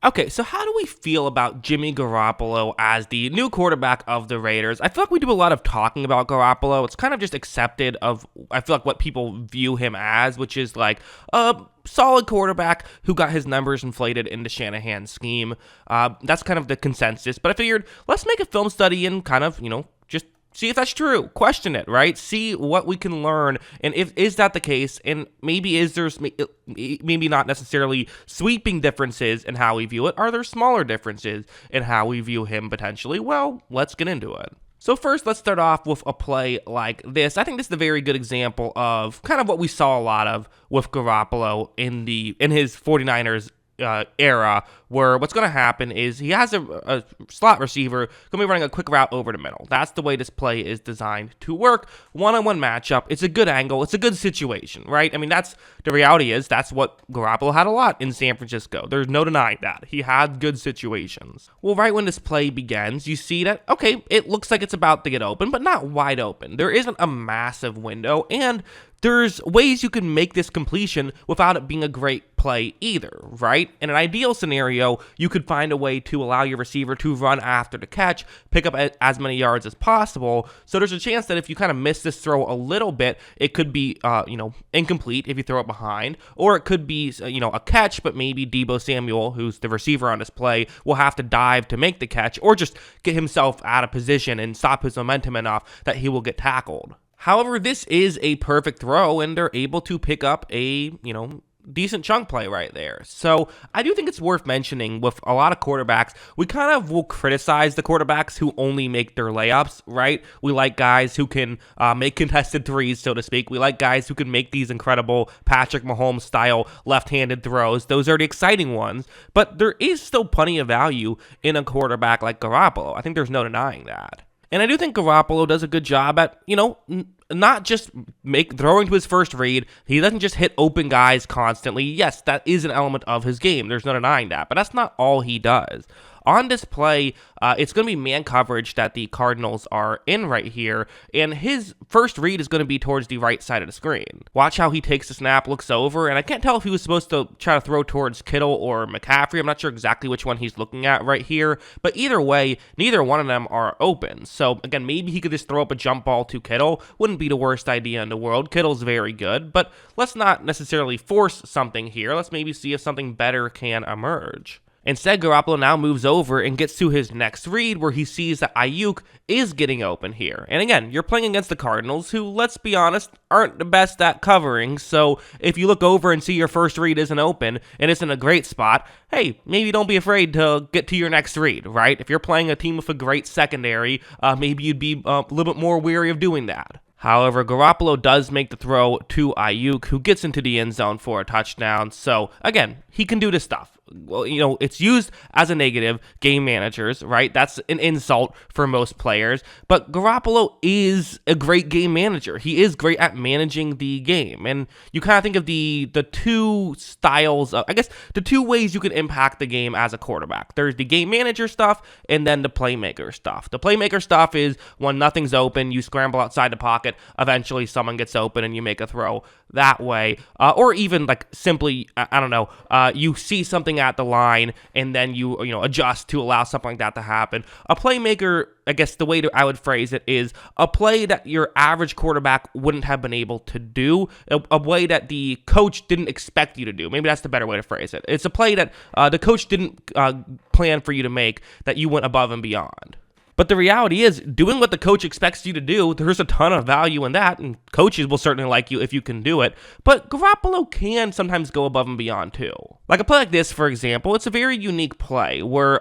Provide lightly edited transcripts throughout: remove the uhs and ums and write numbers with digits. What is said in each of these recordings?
Okay, so how do we feel about Jimmy Garoppolo as the new quarterback of the Raiders? I feel like we do a lot of talking about Garoppolo. It's kind of just accepted of, I feel like, what people view him as, which is like a solid quarterback who got his numbers inflated in the Shanahan scheme. That's kind of the consensus. But I figured, let's make a film study and kind of, just see if that's true. Question it, right? See what we can learn, and if is that the case, and maybe is there maybe not necessarily sweeping differences in how we view it. Are there smaller differences in how we view him potentially? Well, let's get into it. So first, let's start off with a play like this. I think this is a very good example of kind of what we saw a lot of with Garoppolo in his 49ers era, where what's going to happen is he has a slot receiver going to be running a quick route over the middle. That's the way this play is designed to work. One-on-one matchup. It's a good angle. It's a good situation, right? I mean, that's the reality is that's what Garoppolo had a lot in San Francisco. There's no denying that. He had good situations. Well, right when this play begins, you see that, okay, it looks like it's about to get open, but not wide open. There isn't a massive window, and there's ways you can make this completion without it being a great play either, right? In an ideal scenario, you could find a way to allow your receiver to run after the catch, pick up as many yards as possible. So there's a chance that if you kind of miss this throw a little bit, it could be, incomplete if you throw it behind, or it could be, a catch, but maybe Deebo Samuel, who's the receiver on this play, will have to dive to make the catch, or just get himself out of position and stop his momentum enough that he will get tackled. However, this is a perfect throw, and they're able to pick up a, decent chunk play right there. So I do think it's worth mentioning with a lot of quarterbacks, we kind of will criticize the quarterbacks who only make their layups, right? We like guys who can make contested threes, so to speak. We like guys who can make these incredible Patrick Mahomes style left-handed throws. Those are the exciting ones, but there is still plenty of value in a quarterback like Garoppolo. I think there's no denying that. And I do think Garoppolo does a good job at, not just throwing to his first read. He doesn't just hit open guys constantly. Yes, that is an element of his game. There's no denying that. But that's not all he does. On this play, it's going to be man coverage that the Cardinals are in right here, and his first read is going to be towards the right side of the screen. Watch how he takes the snap, looks over, and I can't tell if he was supposed to try to throw towards Kittle or McCaffrey. I'm not sure exactly which one he's looking at right here, but either way, neither one of them are open. So again, maybe he could just throw up a jump ball to Kittle. Wouldn't be the worst idea in the world. Kittle's very good, but let's not necessarily force something here. Let's maybe see if something better can emerge. Instead, Garoppolo now moves over and gets to his next read where he sees that Ayuk is getting open here. And again, you're playing against the Cardinals who, let's be honest, aren't the best at covering. So if you look over and see your first read isn't open and it's in a great spot, hey, maybe don't be afraid to get to your next read, right? If you're playing a team with a great secondary, maybe you'd be a little bit more wary of doing that. However, Garoppolo does make the throw to Ayuk, who gets into the end zone for a touchdown. So again, he can do this stuff. Well, it's used as a negative, game managers, right? That's an insult for most players. But Garoppolo is a great game manager. He is great at managing the game. And you kind of think of the two styles of, I guess, the two ways you can impact the game as a quarterback. There's the game manager stuff and then the playmaker stuff. The playmaker stuff is when nothing's open, you scramble outside the pocket, eventually someone gets open and you make a throw that way. Or even like simply, I don't know, you see something at the line and then you adjust to allow something like that to happen. A playmaker, I guess the way I would phrase it is a play that your average quarterback wouldn't have been able to do, a way that the coach didn't expect you to do. Maybe that's the better way to phrase it. It's a play that the coach didn't plan for you to make, that you went above and beyond. But the reality is, doing what the coach expects you to do, there's a ton of value in that, and coaches will certainly like you if you can do it. But Garoppolo can sometimes go above and beyond too. Like a play like this, for example, it's a very unique play where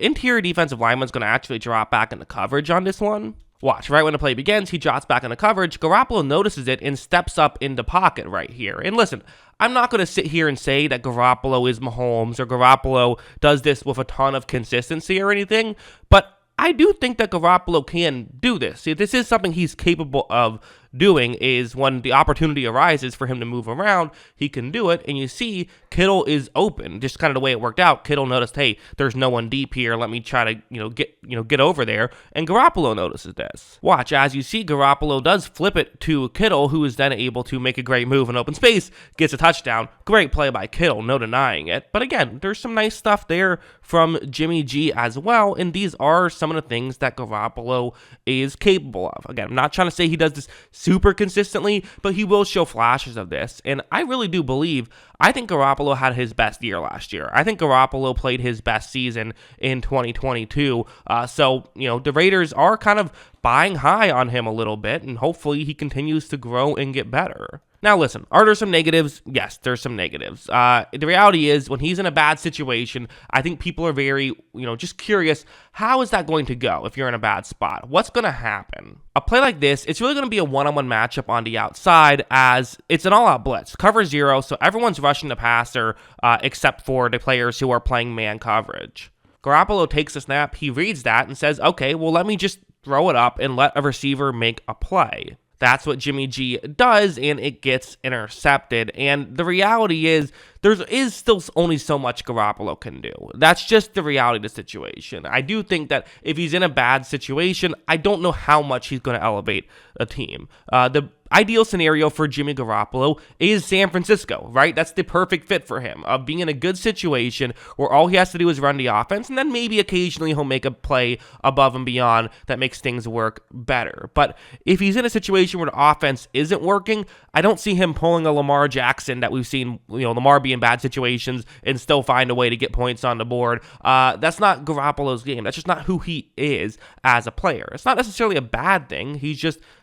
interior defensive lineman's going to actually drop back into coverage on this one. Watch, right when the play begins, he drops back into coverage. Garoppolo notices it and steps up in the pocket right here. And listen, I'm not going to sit here and say that Garoppolo is Mahomes or Garoppolo does this with a ton of consistency or anything, but I do think that Garoppolo can do this. See, this is something he's capable of doing is when the opportunity arises for him to move around, he can do it. And you see Kittle is open. Just kind of the way it worked out. Kittle noticed, hey, there's no one deep here. Let me try to, get over there. And Garoppolo notices this. Watch, as you see, Garoppolo does flip it to Kittle, who is then able to make a great move in open space, gets a touchdown. Great play by Kittle, no denying it. But again, there's some nice stuff there from Jimmy G as well, and these are some of the things that Garoppolo is capable of. Again, I'm not trying to say he does this super consistently, but he will show flashes of this, and I really do believe, I think Garoppolo had his best year last year. I think Garoppolo played his best season in 2022, so, the Raiders are kind of buying high on him a little bit, and hopefully he continues to grow and get better. Now, listen, are there some negatives? Yes, there's some negatives. The reality is, when he's in a bad situation, I think people are very, just curious, how is that going to go if you're in a bad spot? What's going to happen? A play like this, it's really going to be a one-on-one matchup on the outside, as it's an all-out blitz. Cover zero, so everyone's rushing the passer except for the players who are playing man coverage. Garoppolo takes the snap, he reads that and says, okay, well, let me just throw it up and let a receiver make a play. That's what Jimmy G does, and it gets intercepted. And the reality is, there is still only so much Garoppolo can do. That's just the reality of the situation. I do think that if he's in a bad situation, I don't know how much he's going to elevate a team. The ideal scenario for Jimmy Garoppolo is San Francisco, right? That's the perfect fit for him, of being in a good situation where all he has to do is run the offense, and then maybe occasionally he'll make a play above and beyond that makes things work better. But if he's in a situation where the offense isn't working, I don't see him pulling a Lamar Jackson that we've seen, Lamar be in bad situations and still find a way to get points on the board. That's not Garoppolo's game. That's just not who he is as a player. It's not necessarily a bad thing.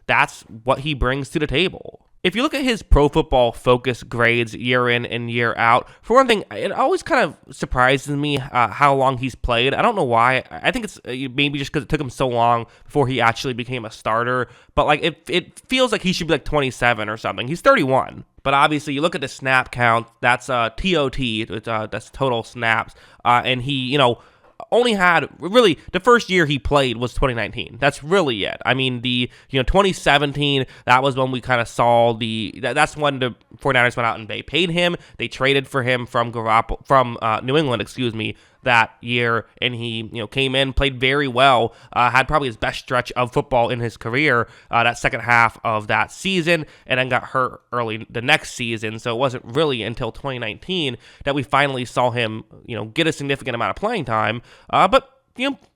That's what he brings to the table. If you look at his Pro Football Focus grades year in and year out, for one thing, it always kind of surprises me how long he's played. I don't know why. I think it's maybe just because it took him so long before he actually became a starter. But it feels like he should be 27 or something. He's 31. But obviously, you look at the snap count. That's TOT. That's total snaps. And he, only had, really, the first year he played was 2019. That's really it. I mean, 2017, that was when we kind of saw that's when the 49ers went out and they paid him. They traded for him from New England, that year, and he came in, played very well, had probably his best stretch of football in his career that second half of that season, and then got hurt early the next season. So it wasn't really until 2019 that we finally saw him get a significant amount of playing time, but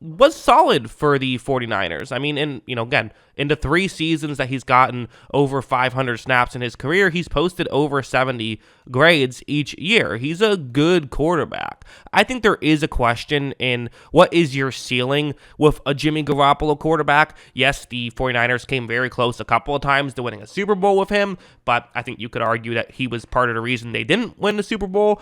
was solid for the 49ers. I mean, again, in the 3 seasons that he's gotten over 500 snaps in his career, he's posted over 70 grades each year. He's a good quarterback. I think there is a question in what is your ceiling with a Jimmy Garoppolo quarterback. Yes, the 49ers came very close a couple of times to winning a Super Bowl with him, but I think you could argue that he was part of the reason they didn't win the Super Bowl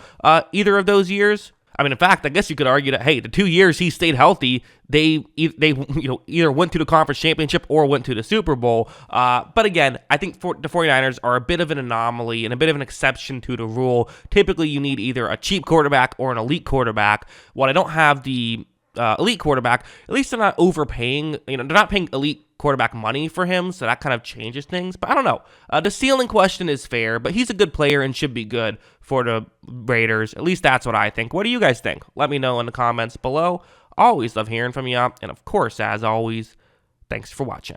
either of those years. I mean, in fact, I guess you could argue that, hey, the 2 years he stayed healthy, they either went to the conference championship or went to the Super Bowl. But again, I think the 49ers are a bit of an anomaly and a bit of an exception to the rule. Typically, you need either a cheap quarterback or an elite quarterback. While I don't have the elite quarterback, at least they're not overpaying. They're not paying elite quarterback money for him, so that kind of changes things. But I don't know. The ceiling question is fair, but he's a good player and should be good for the Raiders. At least that's what I think. What do you guys think? Let me know in the comments below. Always love hearing from you. And of course, as always, thanks for watching.